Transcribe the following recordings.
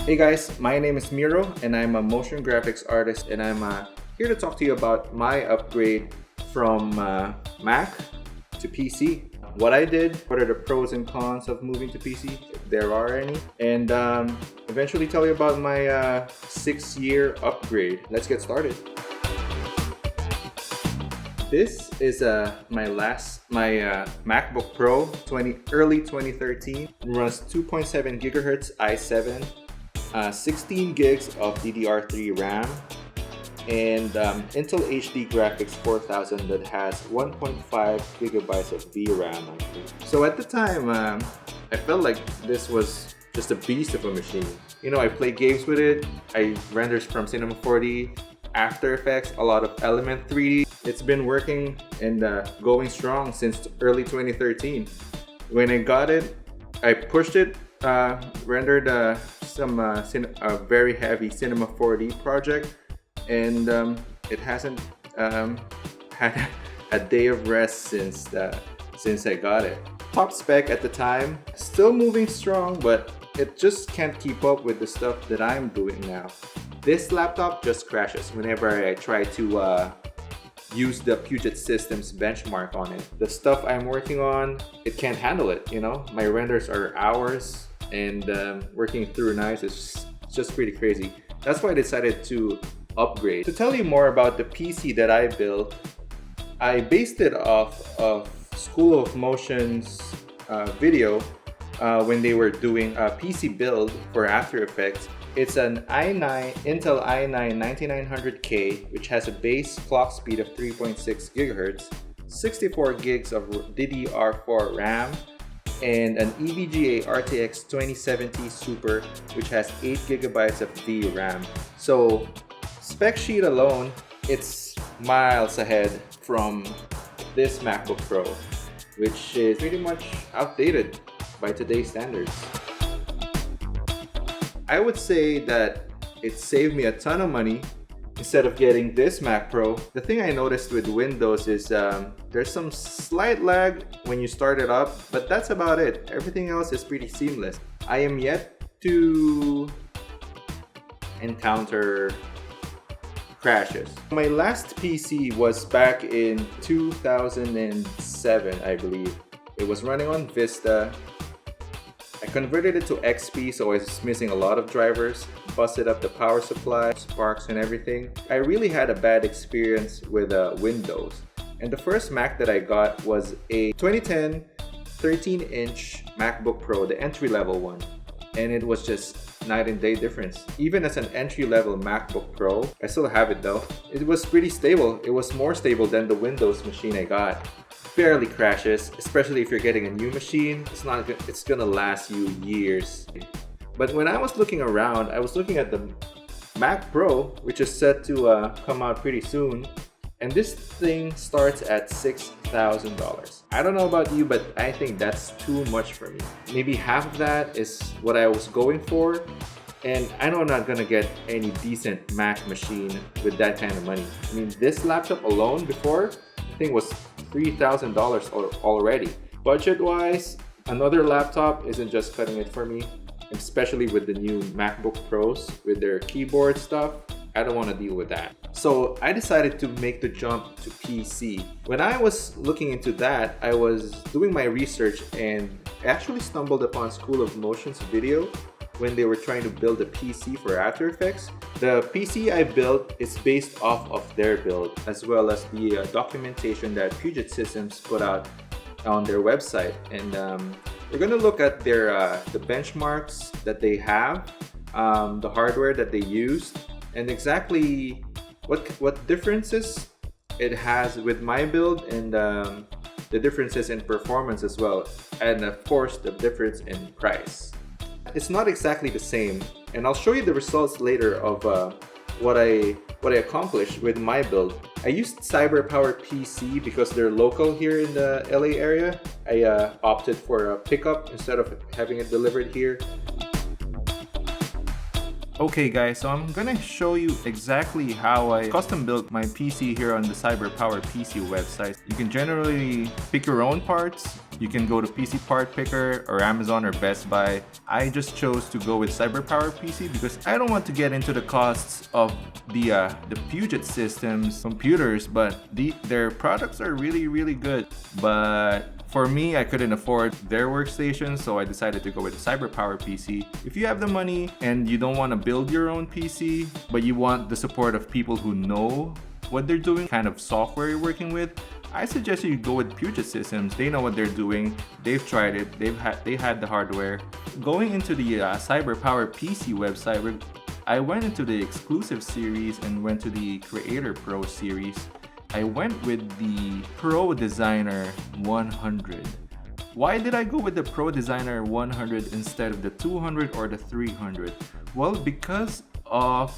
Hey guys, my name is Miro and I'm a motion graphics artist, and I'm here to talk to you about my upgrade from Mac to PC. What I did, what are the pros and cons of moving to PC, if there are any, and eventually tell you about my 6-year upgrade. Let's get started. This is my MacBook Pro early 2013. It runs 2.7 gigahertz i7, 16 gigs of DDR3 RAM, and Intel HD Graphics 4000 that has 1.5 gigabytes of VRAM. So at the time, I felt like this was just a beast of a machine. You know, I play games with it. I render from Cinema 4D, After Effects, a lot of Element 3D. It's been working and going strong since early 2013. When I got it, I pushed it, rendered a very heavy Cinema 4D project, and it hasn't had a day of rest since I got it. Top spec at the time, still moving strong, but it just can't keep up with the stuff that I'm doing now. This laptop just crashes whenever I try to use the Puget Systems benchmark on it. The stuff I'm working on, it can't handle it, you know? My renders are hours, and working through knives is just pretty crazy. That's why I decided to upgrade. To tell you more about the PC that I built, I based it off of School of Motion's video when they were doing a PC build for After Effects. It's an Intel i9 9900K, which has a base clock speed of 3.6 gigahertz, 64 gigs of DDR4 RAM, and an EVGA RTX 2070 Super, which has 8 gigabytes of VRAM. So, spec sheet alone, it's miles ahead from this MacBook Pro, which is pretty much outdated by today's standards. I would say that it saved me a ton of money instead of getting this Mac Pro. The thing I noticed with Windows is there's some slight lag when you start it up, but that's about it. Everything else is pretty seamless. I am yet to encounter crashes. My last PC was back in 2007, I believe. It was running on Vista. I converted it to XP, so I was missing a lot of drivers, busted up the power supply, sparks and everything. I really had a bad experience with Windows. And the first Mac that I got was a 2010 13-inch MacBook Pro, the entry-level one. And it was just night and day difference. Even as an entry-level MacBook Pro, I still have it though, it was pretty stable. It was more stable than the Windows machine I got. Barely crashes, especially if you're getting a new machine. It's gonna last you years. But when I was looking around, I was looking at the Mac Pro, which is set to come out pretty soon, and this thing starts at $6,000. I don't know about you, but I think that's too much for me. Maybe half of that is what I was going for, and I know I'm not gonna get any decent Mac machine with that kind of money. I mean, this laptop alone before, I think was $3,000 already. Budget-wise, another laptop isn't just cutting it for me, especially with the new MacBook Pros with their keyboard stuff. I don't want to deal with that. So I decided to make the jump to PC. When I was looking into that, I was doing my research and actually stumbled upon School of Motion's video when they were trying to build a PC for After Effects. The PC I built is based off of their build, as well as the documentation that Puget Systems put out on their website. And we're gonna look at their the benchmarks that they have, the hardware that they used, and exactly what differences it has with my build, and the differences in performance as well, and of course the difference in price. It's not exactly the same, and I'll show you the results later of what I accomplished with my build. I used CyberPowerPC because they're local here in the LA area. I opted for a pickup instead of having it delivered here. Okay guys, so I'm gonna show you exactly how I custom built my PC here on the CyberPowerPC website. You can generally pick your own parts You can go to PC Part Picker or Amazon or Best Buy. I just chose to go with CyberPowerPC because I don't want to get into the costs of the Puget systems computers, but their products are really good. But for me, I couldn't afford their workstation, so I decided to go with the CyberPowerPC. If you have the money and you don't want to build your own PC, but you want the support of people who know what they're doing, kind of software you're working with, I suggest you go with Puget Systems. They know what they're doing. They've tried it. They had the hardware. Going into the CyberPowerPC website, I went into the exclusive series and went to the Creator Pro series. I went with the Pro Designer 100. Why did I go with the Pro Designer 100 instead of the 200 or the 300? Well, because of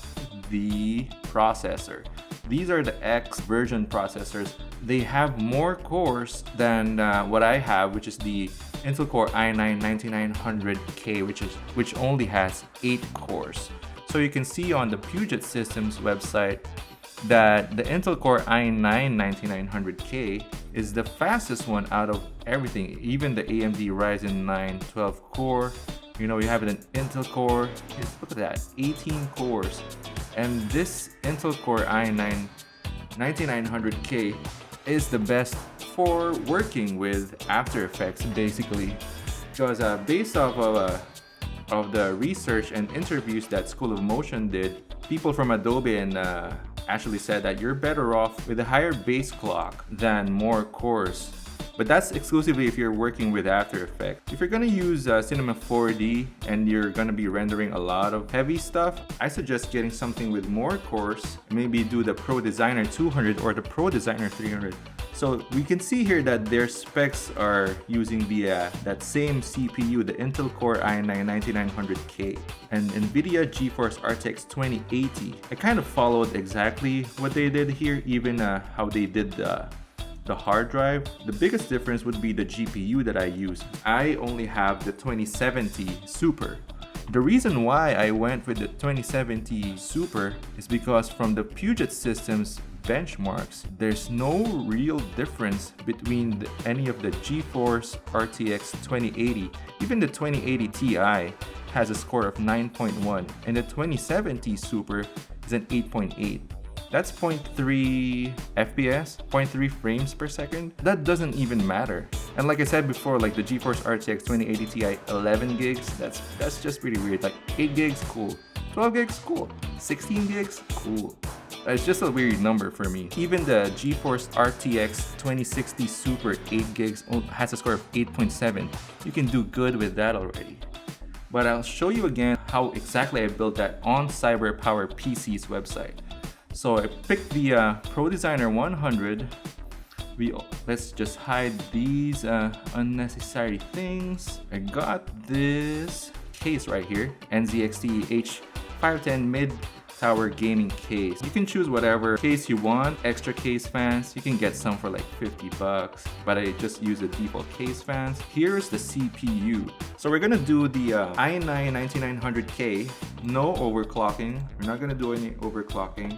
the processor. These are the X version processors. They have more cores than what I have, which is the Intel Core i9-9900K, which only has 8 cores. So you can see on the Puget Systems website that the Intel Core i9-9900K is the fastest one out of everything, even the AMD Ryzen 9 12 core. You know, you have an Intel Core, look at that, 18 cores. And this Intel Core i9-9900K is the best for working with After Effects, basically. Because based off of the research and interviews that School of Motion did, people from Adobe and actually said that you're better off with a higher base clock than more cores. But that's exclusively if you're working with After Effects. If you're gonna use Cinema 4D and you're gonna be rendering a lot of heavy stuff, I suggest getting something with more cores. Maybe do the Pro Designer 200 or the Pro Designer 300. So we can see here that their specs are using the that same CPU, the Intel Core i9-9900K and NVIDIA GeForce RTX 2080. I kind of followed exactly what they did here, even how they did the hard drive. The biggest difference would be the GPU that I use. I only have the 2070 Super. The reason why I went with the 2070 Super is because from the Puget Systems benchmarks, there's no real difference between any of the GeForce RTX 2080. Even the 2080 Ti has a score of 9.1 and the 2070 Super is an 8.8. That's 0.3 FPS, 0.3 frames per second. That doesn't even matter. And like I said before, like the GeForce RTX 2080 Ti 11 gigs, that's just pretty weird. Like 8 gigs, cool. 12 gigs, cool. 16 gigs, cool. It's just a weird number for me. Even the GeForce RTX 2060 Super 8 gigs has a score of 8.7. You can do good with that already. But I'll show you again how exactly I built that on CyberPowerPC's website. So I picked the Pro Designer 100. Let's just hide these unnecessary things. I got this case right here, NZXT H510 mid-tower gaming case. You can choose whatever case you want. Extra case fans, you can get some for like $50, but I just use the default case fans. Here's the CPU. So we're gonna do the i9-9900K, no overclocking. We're not gonna do any overclocking.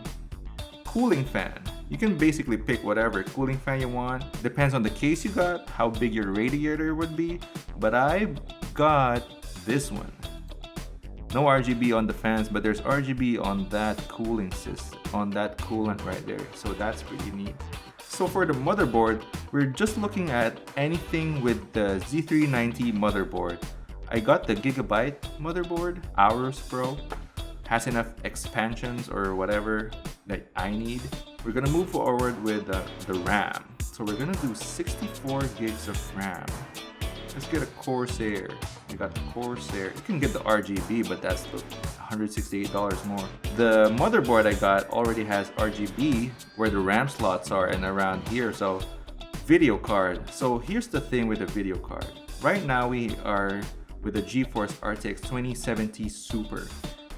Cooling fan. You can basically pick whatever cooling fan you want. Depends on the case you got, how big your radiator would be. But I got this one. No RGB on the fans, but there's RGB on that cooling system, on that coolant right there. So that's pretty neat. So for the motherboard, we're just looking at anything with the Z390 motherboard. I got the Gigabyte motherboard, Aorus Pro. Has enough expansions or whatever that I need. We're gonna move forward with the RAM. So we're gonna do 64 gigs of RAM. Let's get a Corsair. We got the Corsair. You can get the RGB, but that's $168 more. The motherboard I got already has RGB where the RAM slots are and around here. So video card. So here's the thing with the video card. Right now we are with the GeForce RTX 2070 Super.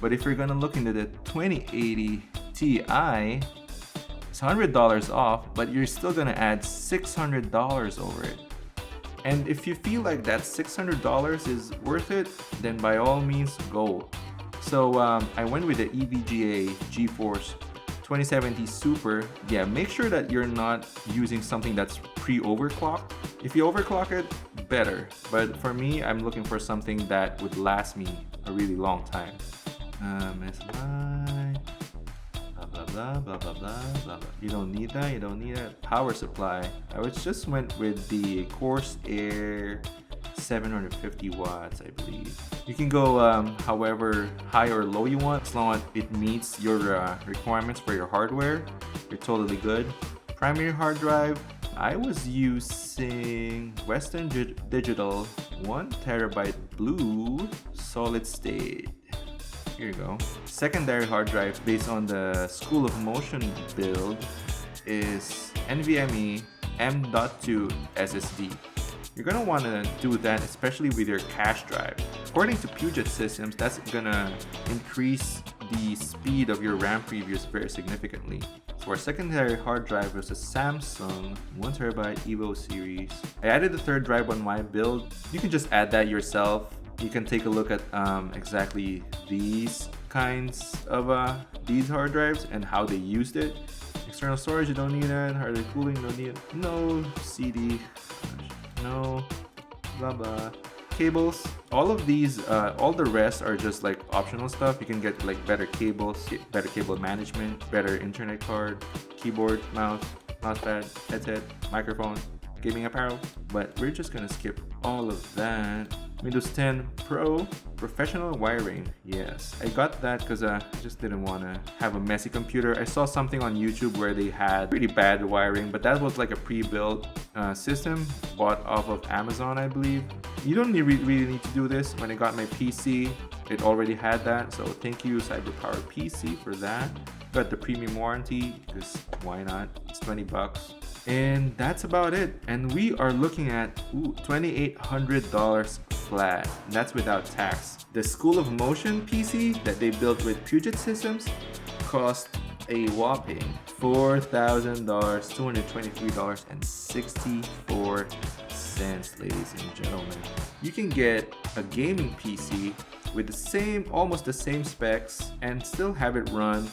But if you're gonna look into the 2080 Ti, it's $100 off, but you're still gonna add $600 over it. And if you feel like that $600 is worth it, then by all means go. So I went with the EVGA GeForce 2070 Super, yeah, make sure that you're not using something that's pre-overclocked. If you overclock it, better. But for me, I'm looking for something that would last me a really long time. SLI, blah blah blah blah blah blah blah. You don't need that. You don't need that. Power supply. I just went with the Corsair 750 watts, I believe. You can go however high or low you want, as long as it meets your requirements for your hardware. You're totally good. Primary hard drive, I was using Western Digital 1TB blue solid state. Here you go. Secondary hard drive based on the School of Motion build is NVMe M.2 SSD. You're gonna want to do that, especially with your cache drive. According to Puget systems, that's gonna increase the speed of your RAM previews very significantly. So our secondary hard drive was a Samsung 1TB Evo series. I added the third drive on my build. You can just add that yourself. You can take a look at exactly these kinds of these hard drives and how they used it. External storage, you don't need that. Hardware cooling, don't need it. No CD. No, blah blah. Cables, all of these, all the rest are just like optional stuff. You can get like better cables, better cable management, better internet card, keyboard, mouse, mousepad, headset, microphone, gaming apparel. But we're just gonna skip all of that. Windows 10 Pro professional wiring. Yes, I got that because I just didn't want to have a messy computer. I saw something on YouTube where they had pretty bad wiring, but that was like a pre-built system bought off of Amazon, I believe. You don't really need to do this. When I got my PC, it already had that, so thank you CyberPowerPC for that. Got the premium warranty because why not? It's 20 bucks. And that's about it. And we are looking at $2,800 flat. That's without tax. The School of Motion PC that they built with Puget Systems cost a whopping $4,000, $223.64, ladies and gentlemen. You can get a gaming PC with the same, almost the same specs, and still have it run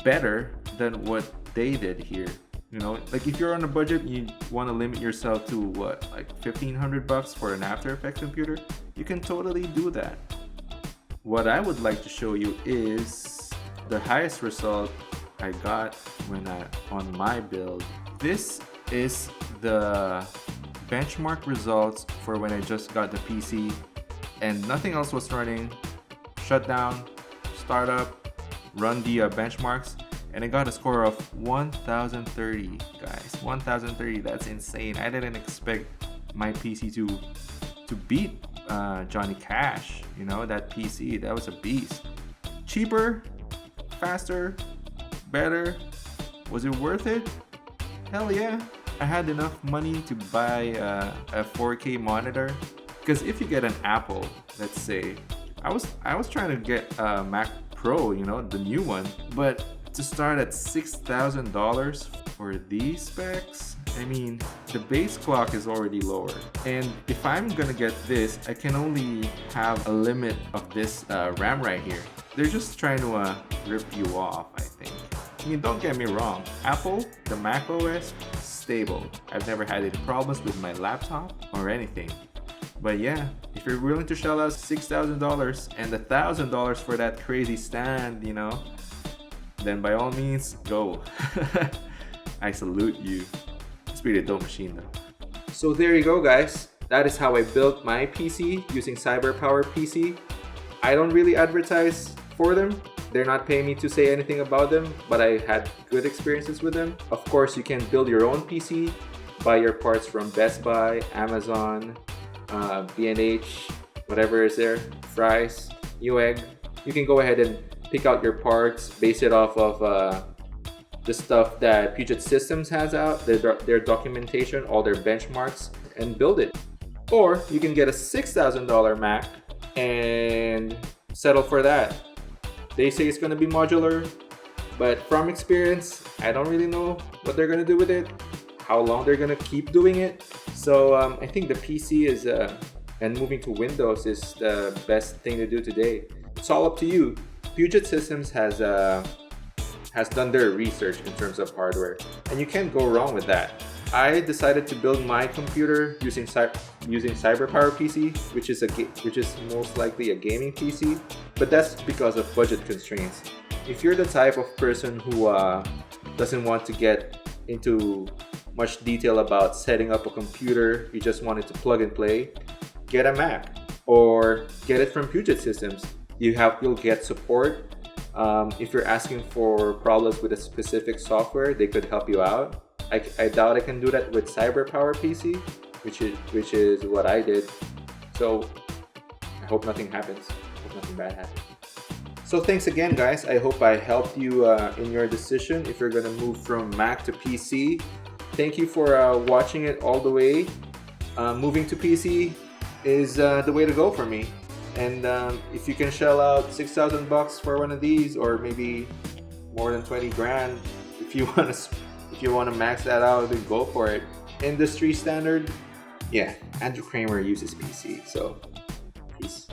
better than what they did here. You know, like if you're on a budget, you want to limit yourself to what, like $1,500 for an After Effects computer, you can totally do that. What I would like to show you is the highest result I got when on my build. This is the benchmark results for when I just got the PC and nothing else was running. Shut down, start up, run the benchmarks, and I got a score of 1030, guys. 1030, that's insane. I didn't expect my PC to beat Johnny Cash. You know, that PC, that was a beast. Cheaper, faster, better. Was it worth it? Hell yeah. I had enough money to buy a 4K monitor. Because if you get an Apple, let's say, I was trying to get a Mac Pro, you know, the new one, but to start at $6,000 for these specs, I mean, the base clock is already lower. And if I'm gonna get this, I can only have a limit of this RAM right here. They're just trying to rip you off, I think. I mean, don't get me wrong. Apple, the Mac OS, stable. I've never had any problems with my laptop or anything. But yeah, if you're willing to shell out $6,000 and $1,000 for that crazy stand, you know, then by all means, go. I salute you. It's pretty dope machine though. So there you go, guys. That is how I built my PC using CyberPowerPC. I don't really advertise for them. They're not paying me to say anything about them, but I had good experiences with them. Of course, you can build your own PC, buy your parts from Best Buy, Amazon, B&H, whatever is there, Fry's, Newegg. You can go ahead and pick out your parts, base it off of the stuff that Puget Systems has out, their documentation, all their benchmarks, and build it. Or you can get a $6,000 Mac and settle for that. They say it's going to be modular, but from experience, I don't really know what they're going to do with it, how long they're going to keep doing it. So I think the PC is, and moving to Windows is the best thing to do today. It's all up to you. Puget Systems has has done their research in terms of hardware, and you can't go wrong with that. I decided to build my computer using CyberPowerPC, which is most likely a gaming PC, but that's because of budget constraints. If you're the type of person who doesn't want to get into much detail about setting up a computer, you just want it to plug and play, get a Mac or get it from Puget Systems. You'll get support. If you're asking for problems with a specific software, they could help you out. I doubt I can do that with CyberPowerPC, which is what I did. So I hope nothing happens. Hope nothing bad happens. So thanks again, guys. I hope I helped you in your decision if you're gonna move from Mac to PC. Thank you for watching it all the way. Moving to PC is the way to go for me. And if you can shell out $6,000 for one of these, or maybe more than 20 grand, if you want to max that out, then go for it. Industry standard, yeah. Andrew Kramer uses PC, so peace.